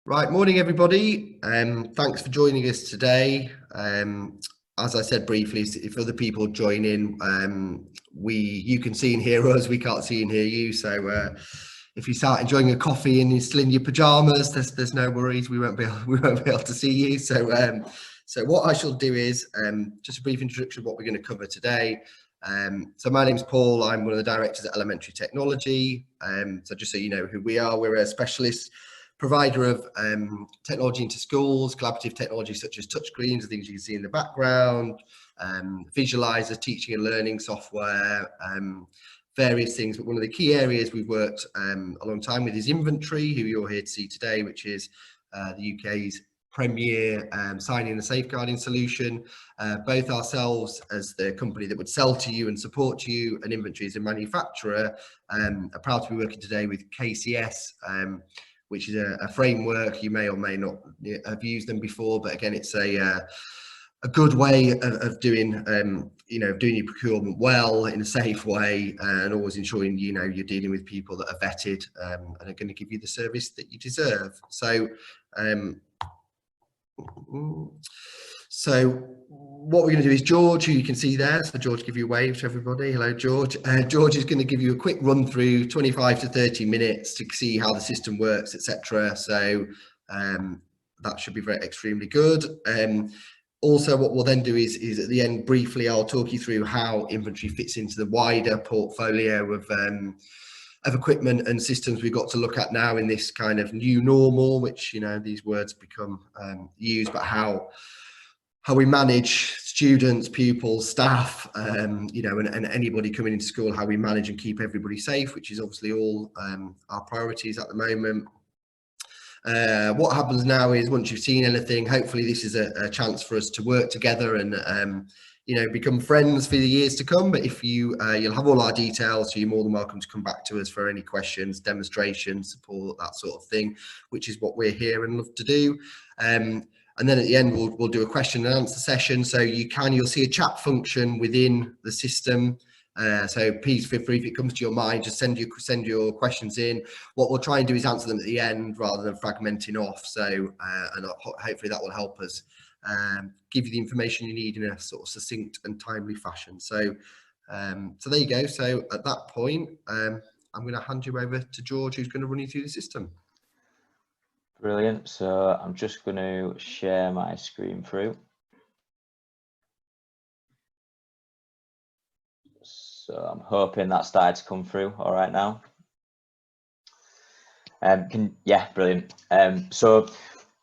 Right, morning everybody. Thanks for joining us today. As I said briefly, if other people join in, you can see and hear us. We can't see and hear you. So if you start enjoying a coffee and you're still in your pajamas, there's no worries. We won't be able to see you. So what I shall do is just a brief introduction of what we're going to cover today. So my name's Paul. I'm one of the directors at Elementary Technology. So just so you know who we are, we're a specialist provider of technology into schools, collaborative technology such as touchscreens, the things you can see in the background, visualizers, teaching and learning software, various things. But one of the key areas we've worked a long time with is InVentry, who you're here to see today, which is the UK's premier signing and safeguarding solution. Both ourselves as the company that would sell to you and support you, and InVentry as a manufacturer, are proud to be working today with KCS, which is a framework. You may or may not have used them before, but again, it's a good way of doing doing your procurement well in a safe way, and always ensuring you're dealing with people that are vetted and are going to give you the service that you deserve. So what we're going to do is George, who you can see there, so George, give you a wave to everybody. Hello, George. George is going to give you a quick run through, 25 to 30 minutes, to see how the system works, etc. So that should be extremely good. Also, what we'll then do is at the end, briefly, I'll talk you through how InVentry fits into the wider portfolio of equipment and systems we've got to look at now in this kind of new normal, which these words become used, but how we manage students, pupils, staff, and anybody coming into school, how we manage and keep everybody safe, which is obviously all our priorities at the moment. What happens now is, once you've seen anything, hopefully this is a chance for us to work together and become friends for the years to come. But if you'll have all our details, so you're more than welcome to come back to us for any questions, demonstrations, support, that sort of thing, which is what we're here and love to do. And then at the end, we'll do a question and answer session. So you'll see a chat function within the system. So please feel free, if it comes to your mind, just send your questions in. What we'll try and do is answer them at the end rather than fragmenting off. So and hopefully that will help us give you the information you need in a sort of succinct and timely fashion. So there you go. So at that point, I'm going to hand you over to George, who's going to run you through the system. Brilliant. So I'm just going to share my screen through. So I'm hoping that started to come through all right now. Yeah, brilliant. So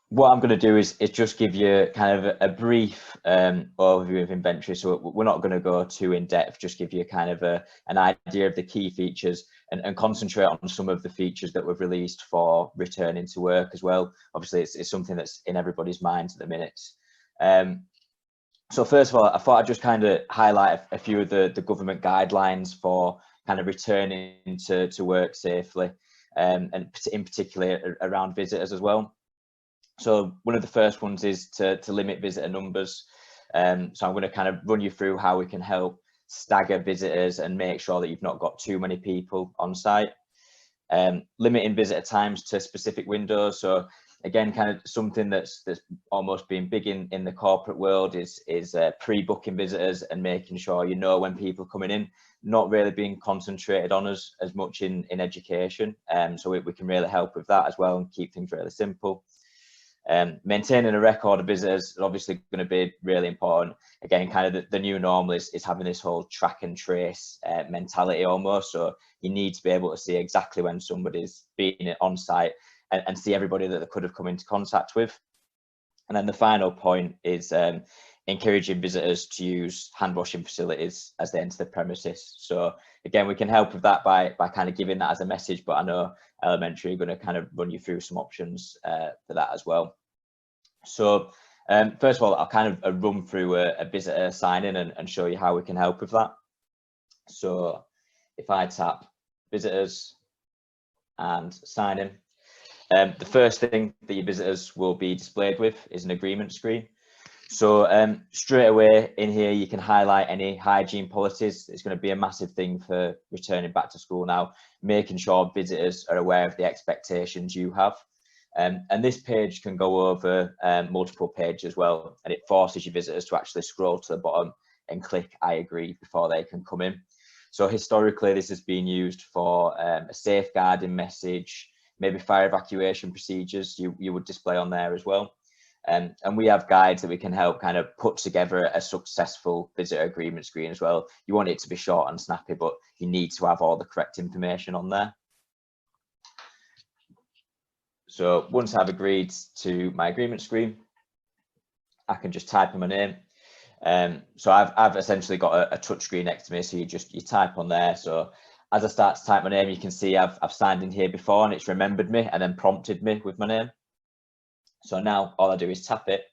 what I'm going to do is just give you kind of a brief overview of InVentry. So we're not going to go too in depth, just give you kind of an idea of the key features and concentrate on some of the features that we've released for returning to work as well. Obviously, it's something that's in everybody's minds at the minute. So first of all, I thought I'd just kind of highlight a few of the government guidelines for kind of returning to work safely, and in particular around visitors as well. So one of the first ones is to limit visitor numbers. So I'm going to kind of run you through how we can help stagger visitors and make sure that you've not got too many people on site. Limiting visitor times to specific windows. So again, kind of something that's almost been big in the corporate world is pre-booking visitors and making sure when people are coming in, not really being concentrated on us as much in education. So we can really help with that as well and keep things really simple. Maintaining a record of visitors is obviously going to be really important. Again, kind of the new normal is having this whole track and trace mentality almost. So you need to be able to see exactly when somebody's been on site and see everybody that they could have come into contact with. And then the final point is encouraging visitors to use hand washing facilities as they enter the premises. So again, we can help with that by kind of giving that as a message, but I know Elementary are going to kind of run you through some options for that as well. So first of all, I'll kind of run through a visitor sign-in and show you how we can help with that. So if I tap visitors and sign in, the first thing that your visitors will be displayed with is an agreement screen. So straight away in here, you can highlight any hygiene policies. It's going to be a massive thing for returning back to school now, making sure visitors are aware of the expectations you have. And this page can go over multiple pages as well, and it forces your visitors to actually scroll to the bottom and click I agree before they can come in. So historically, this has been used for a safeguarding message, maybe fire evacuation procedures you would display on there as well. And we have guides that we can help kind of put together a successful visitor agreement screen as well. You want it to be short and snappy, but you need to have all the correct information on there. So once I've agreed to my agreement screen, I can just type in my name. So I've essentially got a touch screen next to me, so you type on there. So as I start to type my name, you can see I've signed in here before, and it's remembered me and then prompted me with my name. So now all I do is tap it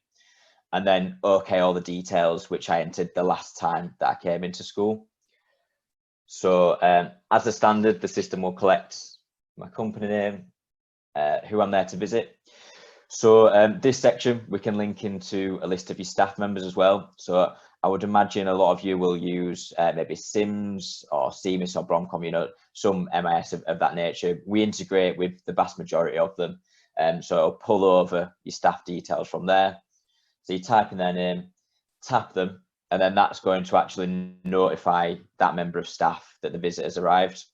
and then okay all the details which I entered the last time that I came into school. So as a standard, the system will collect my company name, who I'm there to visit. So this section we can link into a list of your staff members as well. So I would imagine a lot of you will use maybe Sims or CMIS or Bromcom, you know, some MIS of that nature. We integrate with the vast majority of them. So it'll pull over your staff details from there. So you type in their name, tap them, and then that's going to actually notify that member of staff that the visitor's arrived.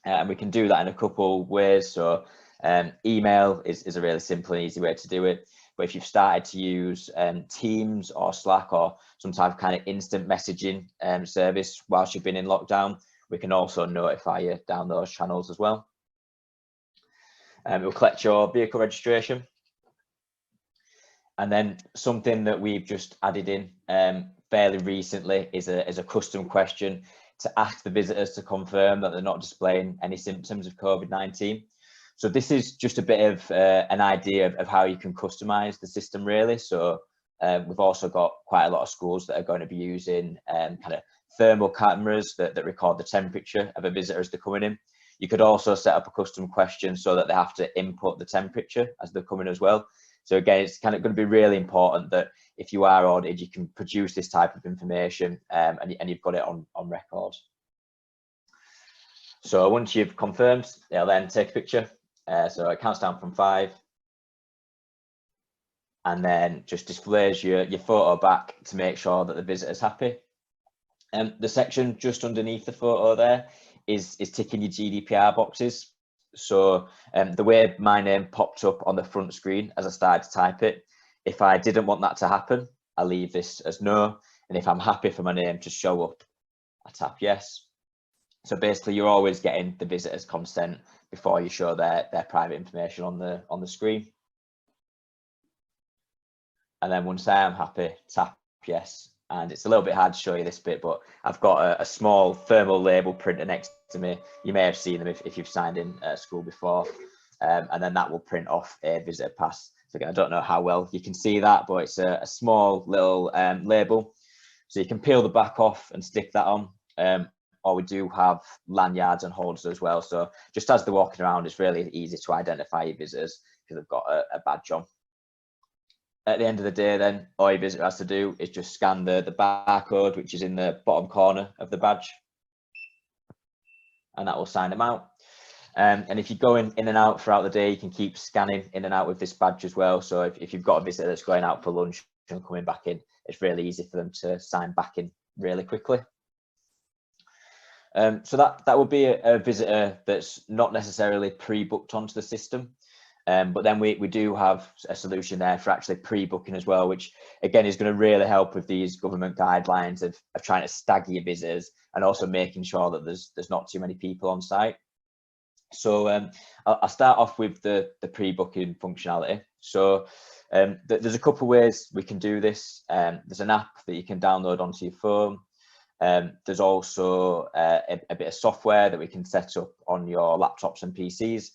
And we can do that in a couple ways. So email is a really simple and easy way to do it. But if you've started to use Teams or Slack or some type of kind of instant messaging service whilst you've been in lockdown, we can also notify you down those channels as well. We'll collect your vehicle registration. And then something that we've just added in fairly recently is a custom question to ask the visitors to confirm that they're not displaying any symptoms of COVID-19. So this is just a bit of an idea of how you can customize the system really. So we've also got quite a lot of schools that are going to be using kind of thermal cameras that record the temperature of a visitor as they're coming in. You could also set up a custom question so that they have to input the temperature as they're coming as well. So again, it's kind of going to be really important that if you are audited, you can produce this type of information and you've got it on record. So once you've confirmed, they'll then take a picture. So it counts down from 5. And then just displays your photo back to make sure that the visitor's happy. The section just underneath the photo there is ticking your GDPR boxes. So the way my name popped up on the front screen as I started to type it, if I didn't want that to happen, I leave this as no. And if I'm happy for my name to show up, I tap yes. So basically you're always getting the visitor's consent before you show their private information on the screen. And then once I am happy, tap yes. And it's a little bit hard to show you this bit, but I've got a small thermal label printer next to me. You may have seen them if you've signed in at school before. And then that will print off a visitor pass. So again, I don't know how well you can see that, but it's a small little label. So you can peel the back off and stick that on. Or we do have lanyards and holders as well. So just as they're walking around, it's really easy to identify your visitors because they've got a badge on. At the end of the day then, all your visitor has to do is just scan the barcode, which is in the bottom corner of the badge. And that will sign them out. And if you're going in and out throughout the day, you can keep scanning in and out with this badge as well. So if you've got a visitor that's going out for lunch and coming back in, it's really easy for them to sign back in really quickly. So that would be a visitor that's not necessarily pre-booked onto the system. But then we do have a solution there for actually pre-booking as well, which again is going to really help with these government guidelines of trying to stagger your visitors and also making sure that there's not too many people on site. So I'll start off with the pre-booking functionality. So there's a couple ways we can do this. There's an app that you can download onto your phone. There's also a bit of software that we can set up on your laptops and PCs.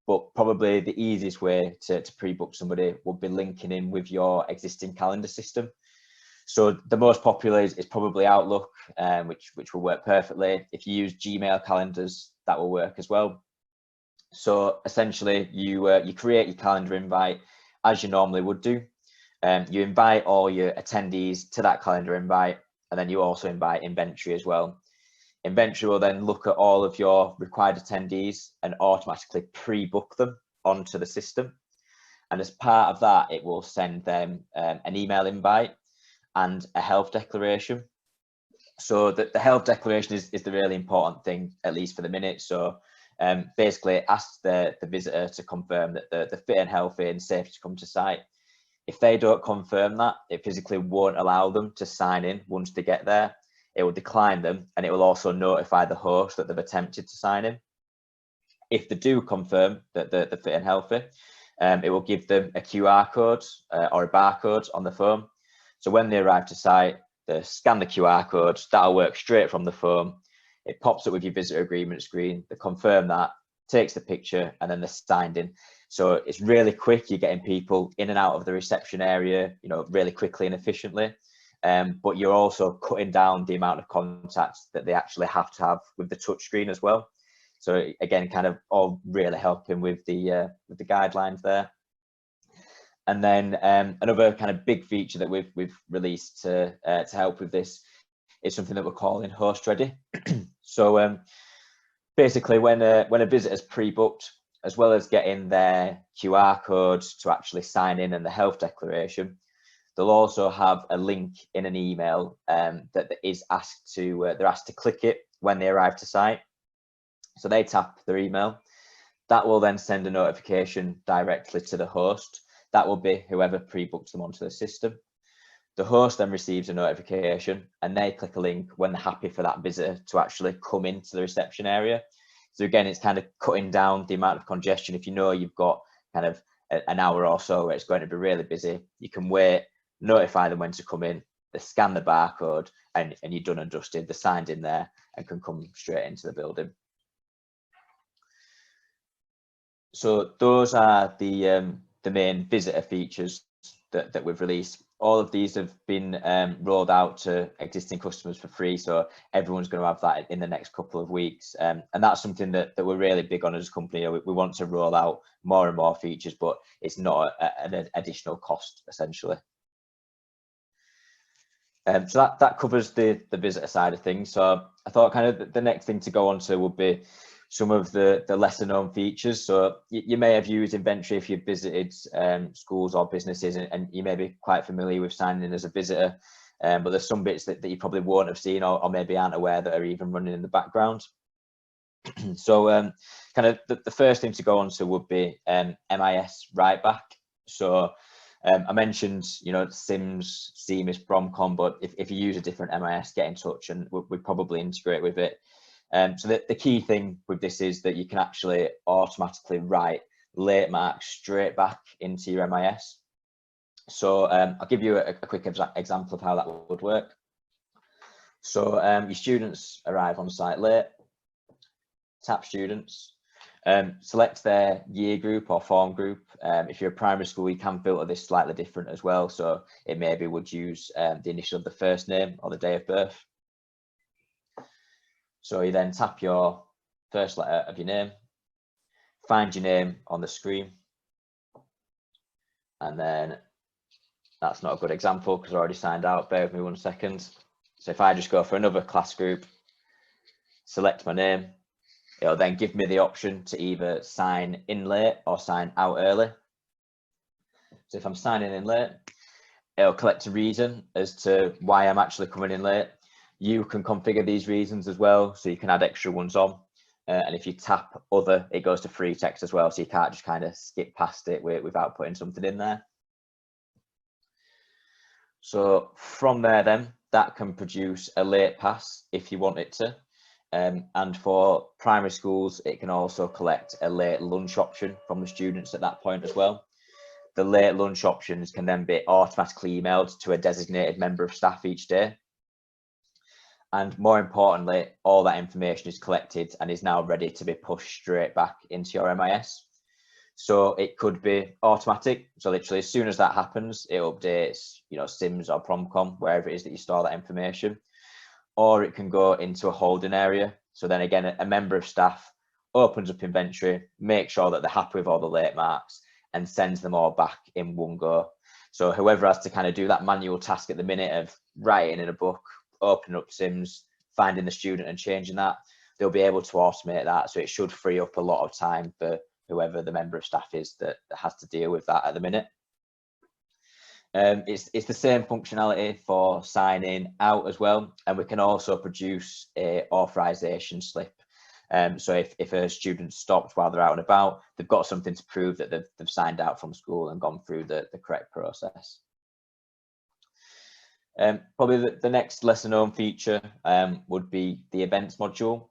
But probably the easiest way to pre-book somebody would be linking in with your existing calendar system. So the most popular is probably Outlook, which will work perfectly. If you use Gmail calendars, that will work as well. So essentially, you create your calendar invite as you normally would do. You invite all your attendees to that calendar invite, and then you also invite InVentry as well. InVentry will then look at all of your required attendees and automatically pre-book them onto the system. And as part of that, it will send them an email invite and a health declaration. So the health declaration is the really important thing, at least for the minute. So basically ask the visitor to confirm that they're fit and healthy and safe to come to site. If they don't confirm that, it physically won't allow them to sign in once they get there. It will decline them, and it will also notify the host that they've attempted to sign in. If they do confirm that they're fit and healthy, it will give them a QR code or a barcode on the phone. So when they arrive to site, they scan the QR code, that'll work straight from the phone. It pops up with your visitor agreement screen, they confirm that, takes the picture, and then they're signed in. So it's really quick, you're getting people in and out of the reception area, you know, really quickly and efficiently. But you're also cutting down the amount of contacts that they actually have to have with the touchscreen as well. So again, kind of all really helping with the guidelines there. And then another kind of big feature that we've released to help with this is something that we're calling host ready. So basically, when a visitor's pre-booked, as well as getting their QR code to actually sign in and the health declaration, they'll also have a link in an email that is asked to they're asked to click it when they arrive to site. So they tap their email. That will then send a notification directly to the host. That will be whoever pre-books them onto the system. The host then receives a notification and they click a link when they're happy for that visitor to actually come into the reception area. So again, it's kind of cutting down the amount of congestion. If you know you've got kind of an hour or so where it's going to be really busy, you can wait, notify them when to come in, they scan the barcode, and you're done and dusted. They're signed in there and can come straight into the building. So those are the main visitor features that we've released. All of these have been rolled out to existing customers for free, so everyone's going to have that in the next couple of weeks. And that's something that we're really big on as a company. We want to roll out more and more features, but it's not an additional cost, essentially. So that covers the visitor side of things. So I thought kind of the next thing to go on to would be some of the lesser known features. So you may have used InVentry if you've visited schools or businesses, and you may be quite familiar with signing in as a visitor, but there's some bits that you probably won't have seen or maybe aren't aware that are even running in the background. So kind of the first thing to go on to would be MIS write back. So I mentioned, you know, Sims, CMIS, Bromcom, but if you use a different MIS, get in touch and we'll probably integrate with it. So the key thing with this is that you can actually automatically write late marks straight back into your MIS. So I'll give you a quick example of how that would work. So your students arrive on site late, tap students, select their year group or form group. If you're a primary school, you can filter this slightly different as well. So it maybe would use the initial of the first name or the day of birth. So you then tap your first letter of your name, find your name on the screen, and then that's not a good example because I already signed out. Bear with me 1 second. So if I just go for another class group, select my name, it'll then give me the option to either sign in late or sign out early. So if I'm signing in late, it'll collect a reason as to why I'm actually coming in late. You can configure these reasons as well, so you can add extra ones on. And if you tap other, it goes to free text as well, so you can't just kind of skip past it without putting something in there. So from there then, that can produce a late pass if you want it to. And for primary schools, it can also collect a late lunch option from the students at that point as well. The late lunch options can then be automatically emailed to a designated member of staff each day. And more importantly, all that information is collected and is now ready to be pushed straight back into your MIS. So it could be automatic. So literally as soon as that happens, it updates, you know, Sims or Promcom, wherever it is that you store that information. Or it can go into a holding area. So then again, a member of staff opens up InVentry, makes sure that they're happy with all the late marks and sends them all back in one go. So whoever has to kind of do that manual task at the minute of writing in a book, opening up Sims, finding the student and changing that, they'll be able to automate that. So it should free up a lot of time for whoever the member of staff is that has to deal with that at the minute. It's the same functionality for signing out as well, and we can also produce a authorization slip. So if a student stopped while they're out and about, they've got something to prove that they've signed out from school and gone through the correct process. Probably the next lesser known feature would be the events module.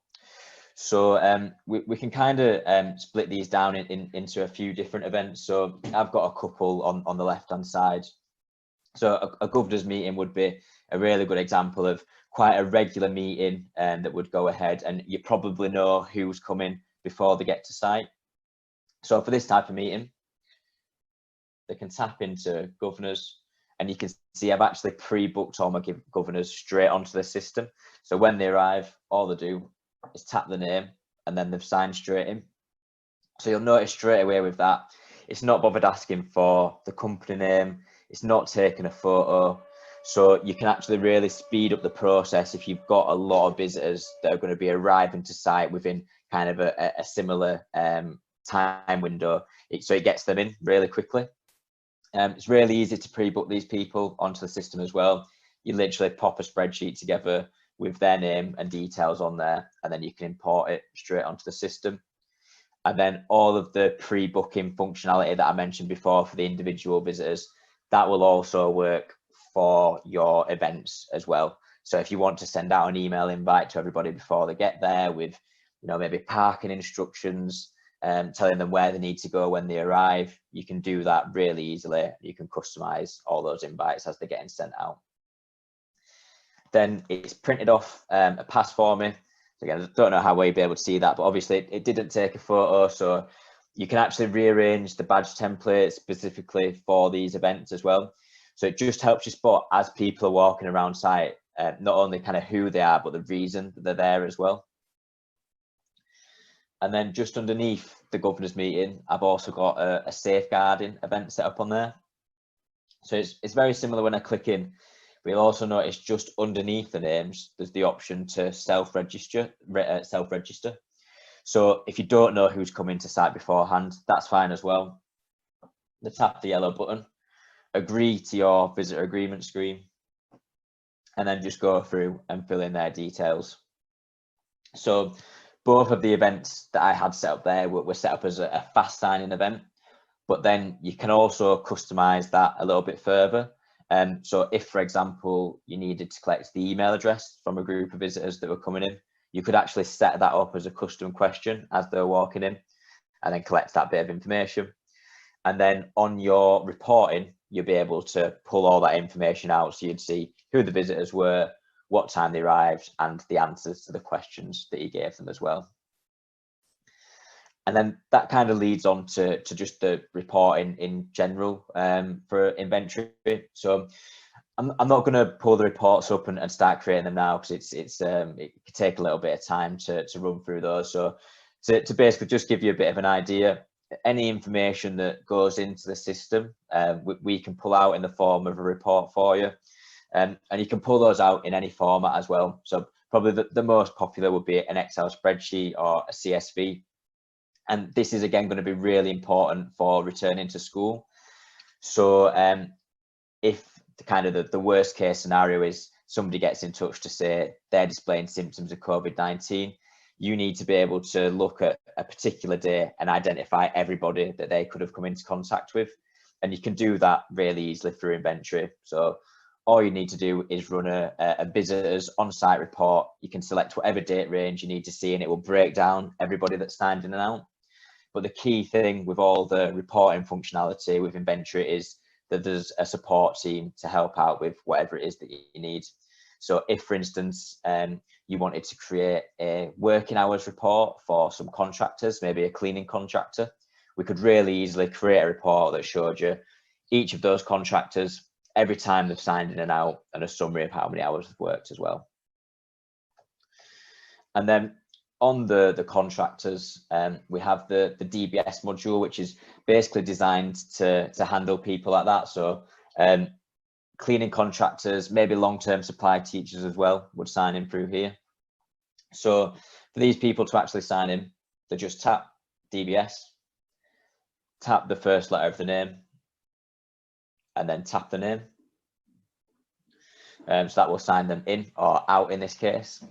So we can kind of split these down into a few different events. So I've got a couple on the left hand side. So a governor's meeting would be a really good example of quite a regular meeting that would go ahead, and you probably know who's coming before they get to site. So for this type of meeting, they can tap into governors, and you can see I've actually pre-booked all my governors straight onto the system. So when they arrive, all they do is tap the name and then they've signed straight in. So you'll notice straight away with that, it's not bothered asking for the company name, it's not taking a photo. So you can actually really speed up the process if you've got a lot of visitors that are going to be arriving to site within kind of a similar time window. So it gets them in really quickly. It's really easy to pre-book these people onto the system as well. You literally pop a spreadsheet together with their name and details on there, and then you can import it straight onto the system. And then all of the pre-booking functionality that I mentioned before for the individual visitors, that will also work for your events as well. So if you want to send out an email invite to everybody before they get there with, you know, maybe parking instructions, telling them where they need to go when they arrive, you can do that really easily. You can customize all those invites as they're getting sent out. Then it's printed off a pass for me. Again, I don't know how well you'll be able to see that, but obviously it didn't take a photo, so you can actually rearrange the badge template specifically for these events as well. So it just helps you spot as people are walking around site, not only kind of who they are, but the reason that they're there as well. And then just underneath the governor's meeting, I've also got a safeguarding event set up on there. So it's very similar when I click in. We'll also notice just underneath the names, there's the option to self-register. So if you don't know who's coming to site beforehand, that's fine as well. They tap the yellow button, agree to your visitor agreement screen, and then just go through and fill in their details. So both of the events that I had set up there were set up as a fast signing event, but then you can also customize that a little bit further. So if, for example, you needed to collect the email address from a group of visitors that were coming in, you could actually set that up as a custom question as they're walking in, and then collect that bit of information. And then on your reporting, you'll be able to pull all that information out. So you'd see who the visitors were, what time they arrived, and the answers to the questions that you gave them as well. And then that kind of leads on to just the reporting in general for InVentry. So I'm not going to pull the reports up and start creating them now, because it could take a little bit of time to run through those. So to basically just give you a bit of an idea, any information that goes into the system, we can pull out in the form of a report for you. And you can pull those out in any format as well. So probably the most popular would be an Excel spreadsheet or a CSV. And this is again going to be really important for returning to school. So if the worst case scenario is somebody gets in touch to say they're displaying symptoms of COVID-19, you need to be able to look at a particular day and identify everybody that they could have come into contact with. And you can do that really easily through InVentry. So all you need to do is run a visitor's on-site report. You can select whatever date range you need to see, and it will break down everybody that's signed in and out. But the key thing with all the reporting functionality with InVentry is that there's a support team to help out with whatever it is that you need. So if, for instance, you wanted to create a working hours report for some contractors, maybe a cleaning contractor, we could really easily create a report that showed you each of those contractors, every time they've signed in and out, and a summary of how many hours they've worked as well. And then on the contractors, we have the DBS module, which is basically designed to handle people like that. So cleaning contractors, maybe long-term supply teachers as well, would sign in through here. So for these people to actually sign in, they just tap DBS, tap the first letter of the name, and then tap the name. So that will sign them in or out in this case.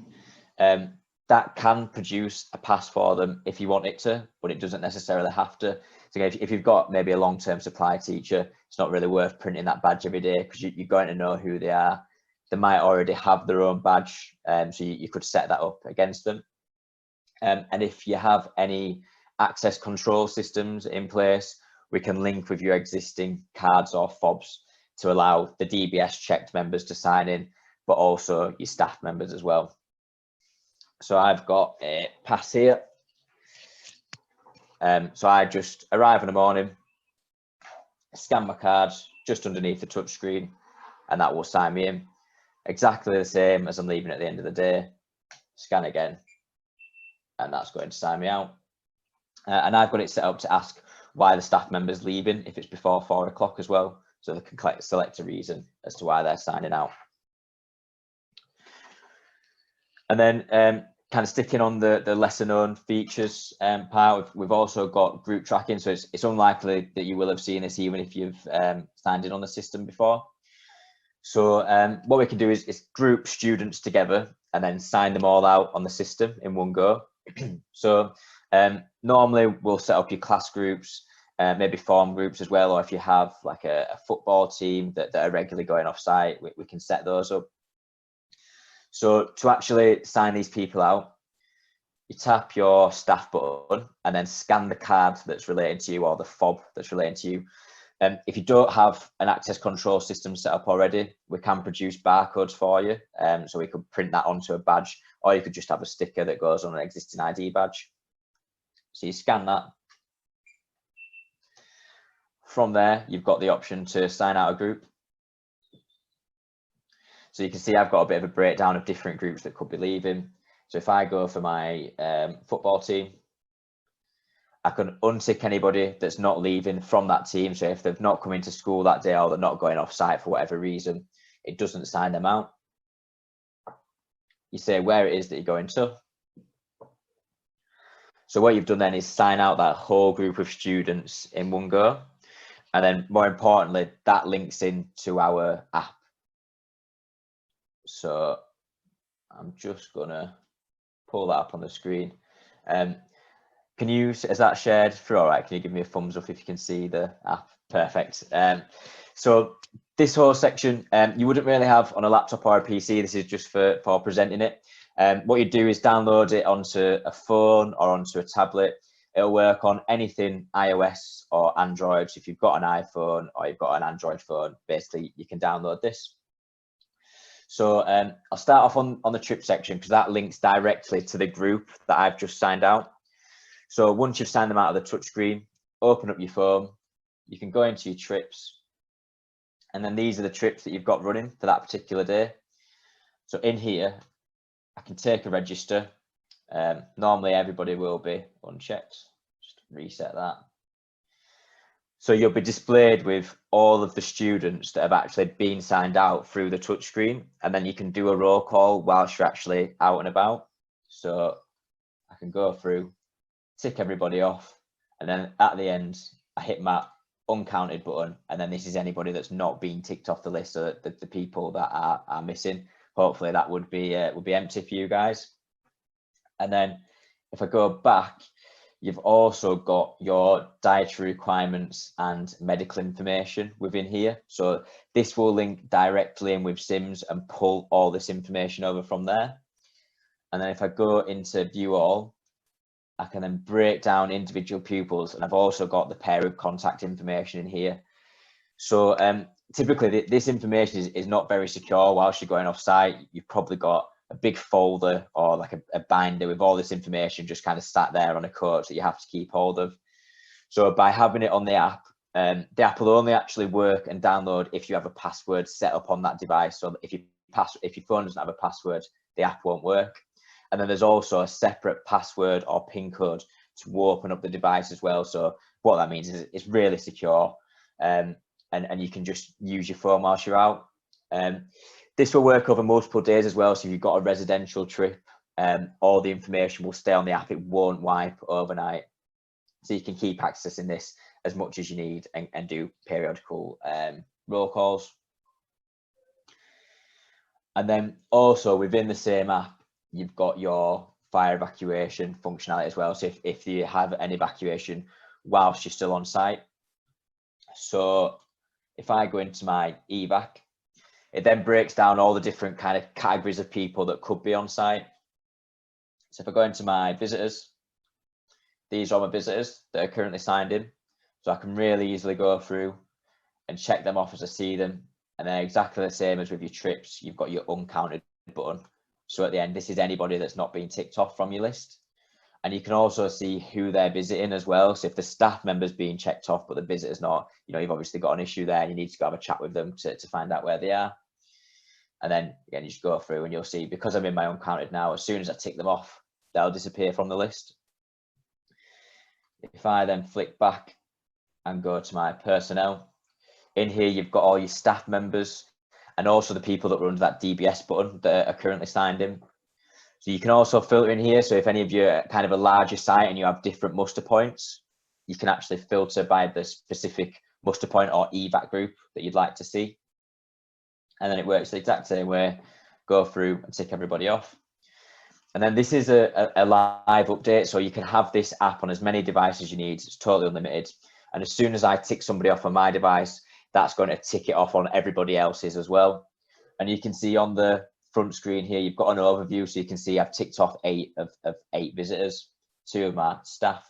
That can produce a pass for them if you want it to, but it doesn't necessarily have to. So if you've got maybe a long-term supply teacher, it's not really worth printing that badge every day because you're going to know who they are. They might already have their own badge, so you could set that up against them. And if you have any access control systems in place, we can link with your existing cards or fobs to allow the DBS checked members to sign in, but also your staff members as well. So I've got a pass here. So I just arrive in the morning, scan my card just underneath the touch screen, and that will sign me in. Exactly the same as I'm leaving at the end of the day. Scan again, and that's going to sign me out. And I've got it set up to ask why the staff member's leaving if it's before 4 o'clock as well, so they can select a reason as to why they're signing out. And then kind of sticking on the lesser known features part, we've also got group tracking. So it's unlikely that you will have seen this even if you've signed in on the system before. So what we can do is group students together and then sign them all out on the system in one go. So normally we'll set up your class groups, maybe form groups as well, or if you have like a football team that are regularly going off site, we can set those up. So to actually sign these people out, you tap your staff button and then scan the card that's related to you or the fob that's related to you. If you don't have an access control system set up already, we can produce barcodes for you. So we could print that onto a badge, or you could just have a sticker that goes on an existing ID badge. So you scan that. From there, you've got the option to sign out a group. So you can see I've got a bit of a breakdown of different groups that could be leaving. So if I go for my football team, I can untick anybody that's not leaving from that team. So if they've not come into school that day or they're not going off site for whatever reason, it doesn't sign them out. You say where it is that you're going to. So what you've done then is sign out that whole group of students in one go. And then more importantly, that links into our app. So I'm just gonna pull that up on the screen. Can you, is that shared through? All right, can you give me a thumbs up if you can see the app? Perfect. So this whole section, you wouldn't really have on a laptop or a PC. This is just for presenting it. What you do is download it onto a phone or onto a tablet. It'll work on anything iOS or Android. So if you've got an iPhone or you've got an Android phone, basically you can download this. So I'll start off on the trip section because that links directly to the group that I've just signed out. So once you've signed them out of the touchscreen, open up your phone, you can go into your trips, and then these are the trips that you've got running for that particular day. So in here, I can take a register. Normally everybody will be unchecked. Just reset that. So you'll be displayed with all of the students that have actually been signed out through the touchscreen, and then you can do a roll call whilst you're actually out and about. So I can go through, tick everybody off, and then at the end, I hit my uncounted button, and then this is anybody that's not been ticked off the list, so that the people that are missing. Hopefully that would be empty for you guys. And then if I go back, you've also got your dietary requirements and medical information within here. So this will link directly in with Sims and pull all this information over from there. And then if I go into view all, I can then break down individual pupils, and I've also got the pair of contact information in here. So typically this information is not very secure whilst you're going off site. You've probably got a big folder or like a binder with all this information just kind of sat there on a coach that you have to keep hold of. So by having it on the app will only actually work and download if you have a password set up on that device. So if your phone doesn't have a password, the app won't work. And then there's also a separate password or PIN code to open up the device as well. So what that means is it's really secure, and you can just use your phone whilst you're out. This will work over multiple days as well. So if you've got a residential trip, all the information will stay on the app. It won't wipe overnight. So you can keep accessing this as much as you need and do periodical roll calls. And then also within the same app, you've got your fire evacuation functionality as well. So if you have an evacuation whilst you're still on site. So if I go into my evac, it then breaks down all the different kind of categories of people that could be on site. So if I go into my visitors, these are my visitors that are currently signed in. So I can really easily go through and check them off as I see them. And then exactly the same as with your trips, you've got your uncounted button. So at the end, this is anybody that's not been ticked off from your list. And you can also see who they're visiting as well. So if the staff member's being checked off, but the visitor's not, you know, you've obviously got an issue there and you need to go have a chat with them to find out where they are. And then again, you just go through and you'll see, because I'm in my uncounted now, as soon as I tick them off, they'll disappear from the list. If I then flick back and go to my personnel, in here you've got all your staff members and also the people that were under that DBS button that are currently signed in. So you can also filter in here. So if any of you are kind of a larger site and you have different muster points, you can actually filter by the specific muster point or evac group that you'd like to see. And then it works the exact same way, go through and tick everybody off. And then this is a live update. So you can have this app on as many devices you need. It's totally unlimited. And as soon as I tick somebody off on my device, that's going to tick it off on everybody else's as well. And you can see on the front screen here, you've got an overview. So you can see I've ticked off 8 of 8 visitors, 2 of my staff.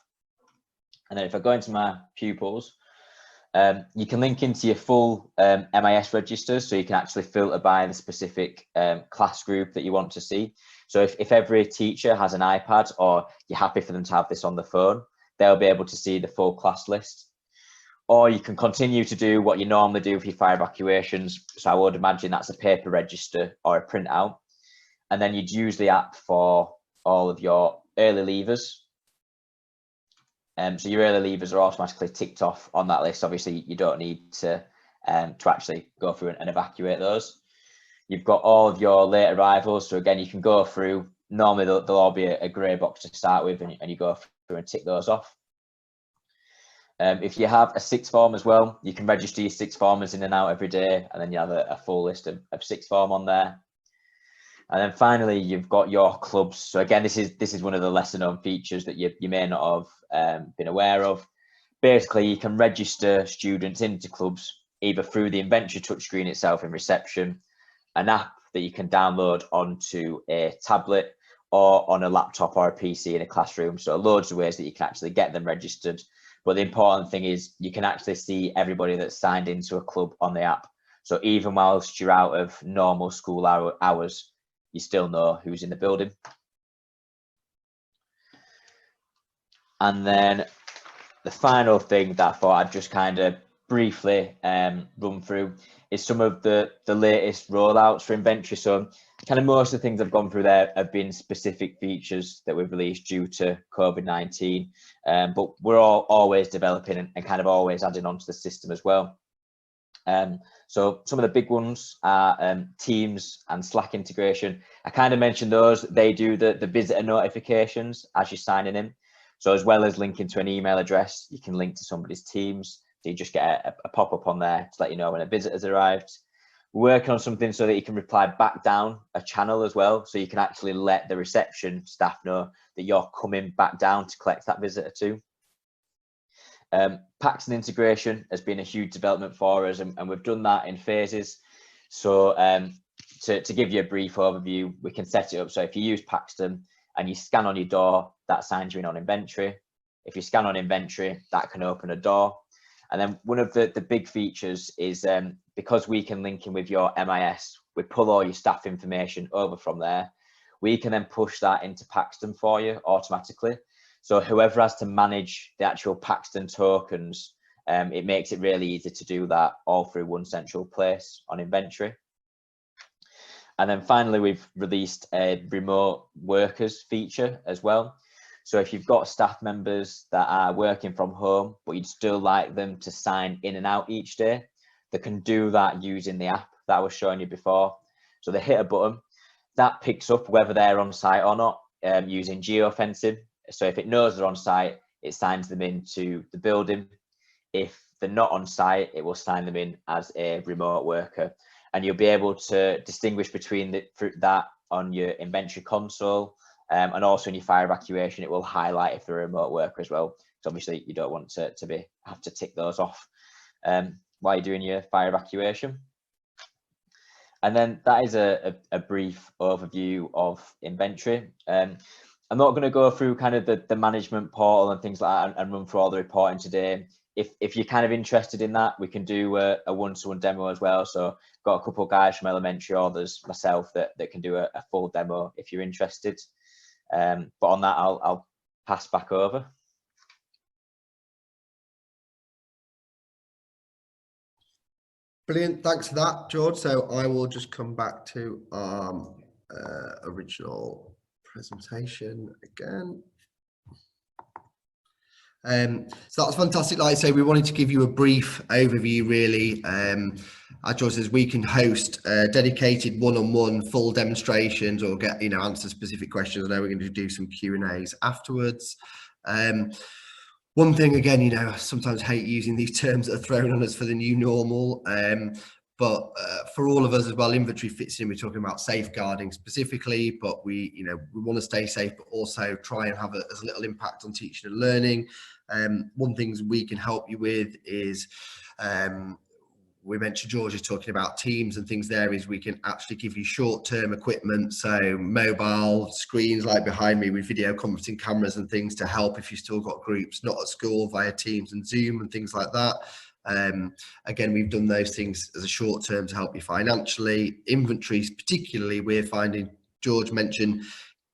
And then if I go into my pupils, you can link into your full MIS registers. So you can actually filter by the specific class group that you want to see. So if every teacher has an iPad or you're happy for them to have this on the phone, they'll be able to see the full class list. Or you can continue to do what you normally do for your fire evacuations. So I would imagine that's a paper register or a printout. And then you'd use the app for all of your early leavers. So your early leavers are automatically ticked off on that list. Obviously, you don't need to actually go through and evacuate those. You've got all of your late arrivals. So again, you can go through. Normally, there'll all be a grey box to start with, and you go through and tick those off. If you have a sixth form as well, you can register your sixth formers in and out every day, and then you have a full list of sixth form on there. And then finally, you've got your clubs. So again, this is one of the lesser known features that you may not have been aware of. Basically, you can register students into clubs either through the InVentry touchscreen itself in reception, an app that you can download onto a tablet or on a laptop or a PC in a classroom. So loads of ways that you can actually get them registered. But the important thing is you can actually see everybody that's signed into a club on the app. So even whilst you're out of normal school hours, you still know who's in the building. And then the final thing that I thought I'd just kind of briefly run through is some of the latest rollouts for InVentry. So kind of most of the things I've gone through there have been specific features that we've released due to COVID-19, but we're always developing and kind of always adding on to the system as well. So some of the big ones are Teams and Slack integration. I kind of mentioned those. They do the visitor notifications as you're signing in. So as well as linking to an email address, you can link to somebody's Teams. So you just get a pop-up on there to let you know when a visitor's arrived. We're working on something so that you can reply back down a channel as well. So you can actually let the reception staff know that you're coming back down to collect that visitor too. Paxton integration has been a huge development for us, and we've done that in phases. So to give you a brief overview, we can set it up. So if you use Paxton and you scan on your door, that signs you in on InVentry. If you scan on InVentry, that can open a door. And then one of the big features is because we can link in with your MIS, we pull all your staff information over from there. We can then push that into Paxton for you automatically. So whoever has to manage the actual Paxton tokens, it makes it really easy to do that all through one central place on InVentry. And then finally, we've released a remote workers feature as well. So if you've got staff members that are working from home, but you'd still like them to sign in and out each day, they can do that using the app that I was showing you before. So they hit a button, that picks up whether they're on site or not using geofencing. So if it knows they're on site, it signs them into the building. if they're not on site, it will sign them in as a remote worker, and you'll be able to distinguish between that on your InVentry console, and also in your fire evacuation, it will highlight if they're a remote worker as well. So obviously you don't want to have to tick those off while you're doing your fire evacuation. And then that is a brief overview of InVentry. I'm not going to go through kind of the management portal and things like that and run through all the reporting today. If you're kind of interested in that, we can do a one-to-one demo as well. So got a couple of guys from elementary, or there's myself that can do a full demo if you're interested. But on that, I'll pass back over. Brilliant, thanks for that, George. So I will just come back to our original presentation again. So that's fantastic. Like I say, we wanted to give you a brief overview, really. As George says, we can host dedicated one-on-one full demonstrations, or get answer specific questions. I know we're going to do some Q&As afterwards. One thing, again, sometimes hate using these terms that are thrown on us for the new normal, but for all of us as well, InVentry fits in. We're talking about safeguarding specifically, but we want to stay safe, but also try and have as little impact on teaching and learning. One thing we can help you with is, we mentioned George is talking about teams and things there, is we can actually give you short-term equipment, so mobile screens like behind me with video conferencing cameras and things to help if you've still got groups not at school via Teams and Zoom and things like that. Again, we've done those things as a short term to help you financially. Inventories, particularly, we're finding, George mentioned,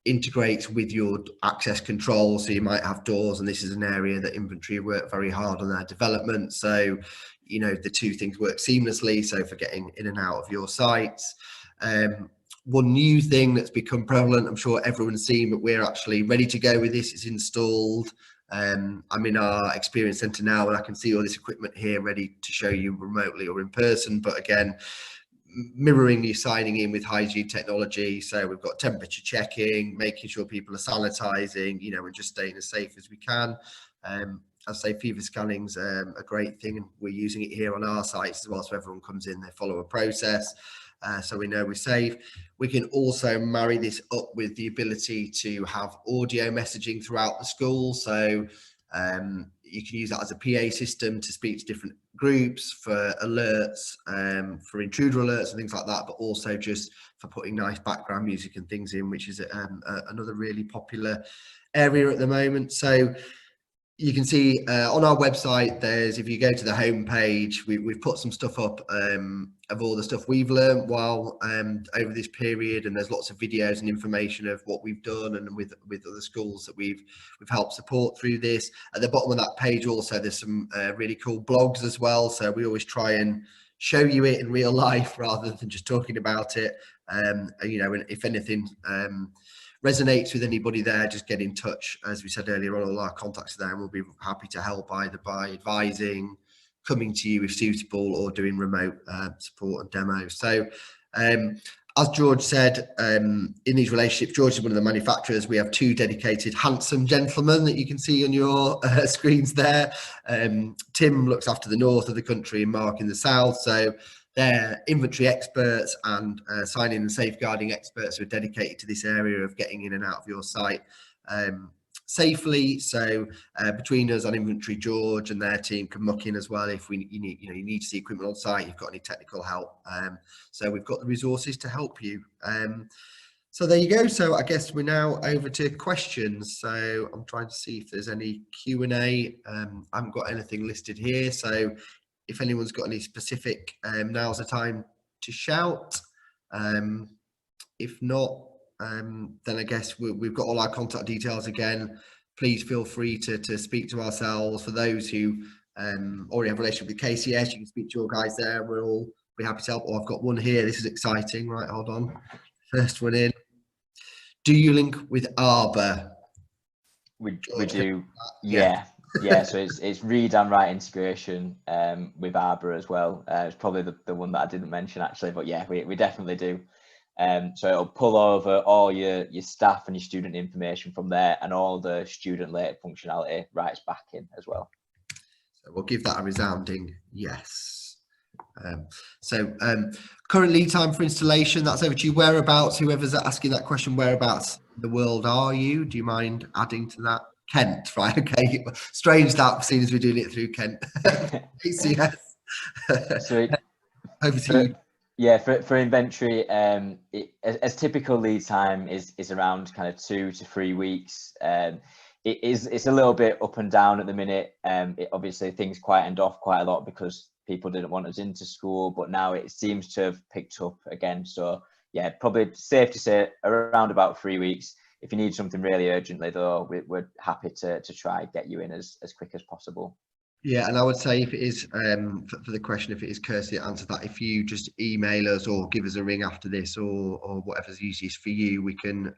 integrates with your access control. So you might have doors, and this is an area that InVentry work very hard on their development. So, the two things work seamlessly. So for getting in and out of your sites. One new thing that's become prevalent, I'm sure everyone's seen, but we're actually ready to go with this. It's installed. I'm in our experience centre now, and I can see all this equipment here ready to show you remotely or in person. But again, mirroring you signing in with hygiene technology. So we've got temperature checking, making sure people are sanitizing, and just staying as safe as we can. I say fever scanning's a great thing, and we're using it here on our sites as well. So everyone comes in, they follow a process. So we know we're safe. We can also marry this up with the ability to have audio messaging throughout the school. So you can use that as a PA system to speak to different groups for alerts, for intruder alerts and things like that, but also just for putting nice background music and things in, which is another really popular area at the moment. So you can see on our website, if you go to the home page, we've put some stuff up of all the stuff we've learned while over this period, and there's lots of videos and information of what we've done and with other schools that we've helped support through this. At the bottom of that page also, there's some really cool blogs as well. So we always try and show you it in real life rather than just talking about it. And if anything resonates with anybody there, just get in touch. As we said earlier on, all our contacts are there, and we'll be happy to help either by advising, coming to you if suitable, or doing remote support and demos. So as George said, in these relationships, George is one of the manufacturers. We have two dedicated handsome gentlemen that you can see on your screens there. Tim looks after the north of the country and Mark in the south. So they're inventory experts and signing and safeguarding experts who are dedicated to this area of getting in and out of your site safely. So between us on inventory, George and their team can muck in as well if you need to see equipment on site, you've got any technical help. So we've got the resources to help you. So there you go. So I guess we're now over to questions. So I'm trying to see if there's any Q&A. I haven't got anything listed here. So if anyone's got any specific, now's the time to shout. If not, then I guess we've got all our contact details again. Please feel free to speak to ourselves. For those who already have a relationship with KCS, you can speak to your guys there. We'll all be happy to help. Oh, I've got one here. This is exciting. Right, hold on. First one in. Do you link with Arbor? We do. Yeah. Yeah, so it's read and write integration with Arbor as well. It's probably the one that I didn't mention actually, but yeah, we definitely do. So it'll pull over all your staff and your student information from there, and all the student related functionality writes back in as well. we'll give that a resounding yes. Current lead time for installation, that's over to you. Whereabouts, whoever's asking that question, whereabouts in the world are you? Do you mind adding to that? Kent, right? Okay. Strange that, seeing as we're doing it through Kent. yes. So over to you. Yeah, for InVentry, as typical lead time is around kind of 2 to 3 weeks. It's a little bit up and down at the minute. Obviously things quietened off quite a lot because people didn't want us into school, but now it seems to have picked up again. So yeah, probably safe to say around about 3 weeks. If you need something really urgently though, we're happy to try and get you in as quick as possible. Yeah, and I would say if it is for the question, if it is Kirsty that answers that, if you just email us or give us a ring after this or whatever's easiest for you, we can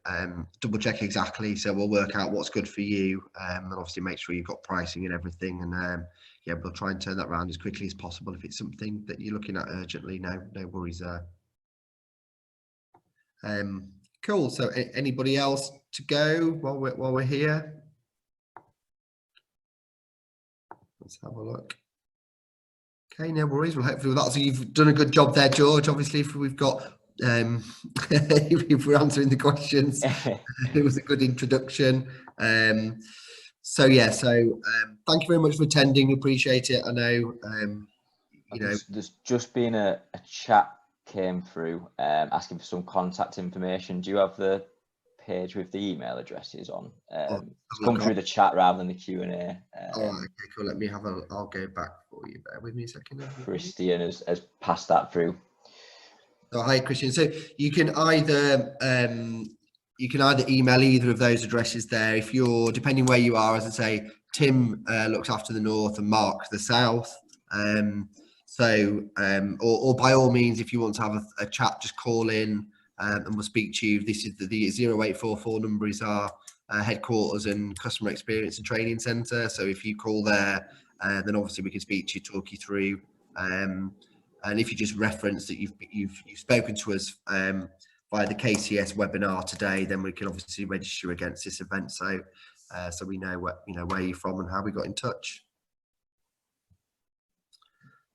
double check exactly. So we'll work out what's good for you, and obviously make sure you've got pricing and everything. And yeah, we'll try and turn that around as quickly as possible if it's something that you're looking at urgently. No worries there. Cool. So anybody else to go while we're here? Let's have a look. Okay, no worries. Well, hopefully you've done a good job there, George. Obviously, if we've got if we're answering the questions, it was a good introduction. So yeah, thank you very much for attending. Appreciate it. I know there's just been a chat came through asking for some contact information. Do you have the page with the email addresses on? It's come through the chat rather than the Q&A. Oh, okay, cool. Let me have I'll go back for you. Bear with me a second. Christian has passed that through. Oh, hi, Christian. So you can either email either of those addresses there. If you're, depending where you are, as I say, Tim looks after the north and Mark the south. Or by all means, if you want to have a chat, just call in and we'll speak to you. This is the 0844 number is our headquarters and customer experience and training centre. So if you call there, then obviously we can speak to you, talk you through. And if you just reference that you've spoken to us via the KCS webinar today, then we can obviously register against this event. So we know where you're from and how we got in touch.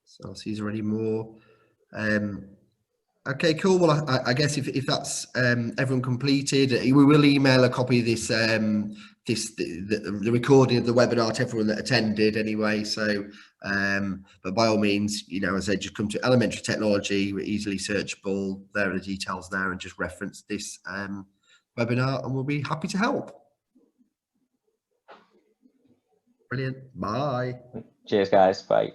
So I'll see is there any more. Okay, cool. Well, I guess if that's everyone completed, we will email a copy of this the recording of the webinar to everyone that attended anyway. So but by all means, as I said, just come to Elementary Technology. We're easily searchable. There are the details there, and just reference this webinar and we'll be happy to help. Brilliant. Bye. Cheers guys. Bye.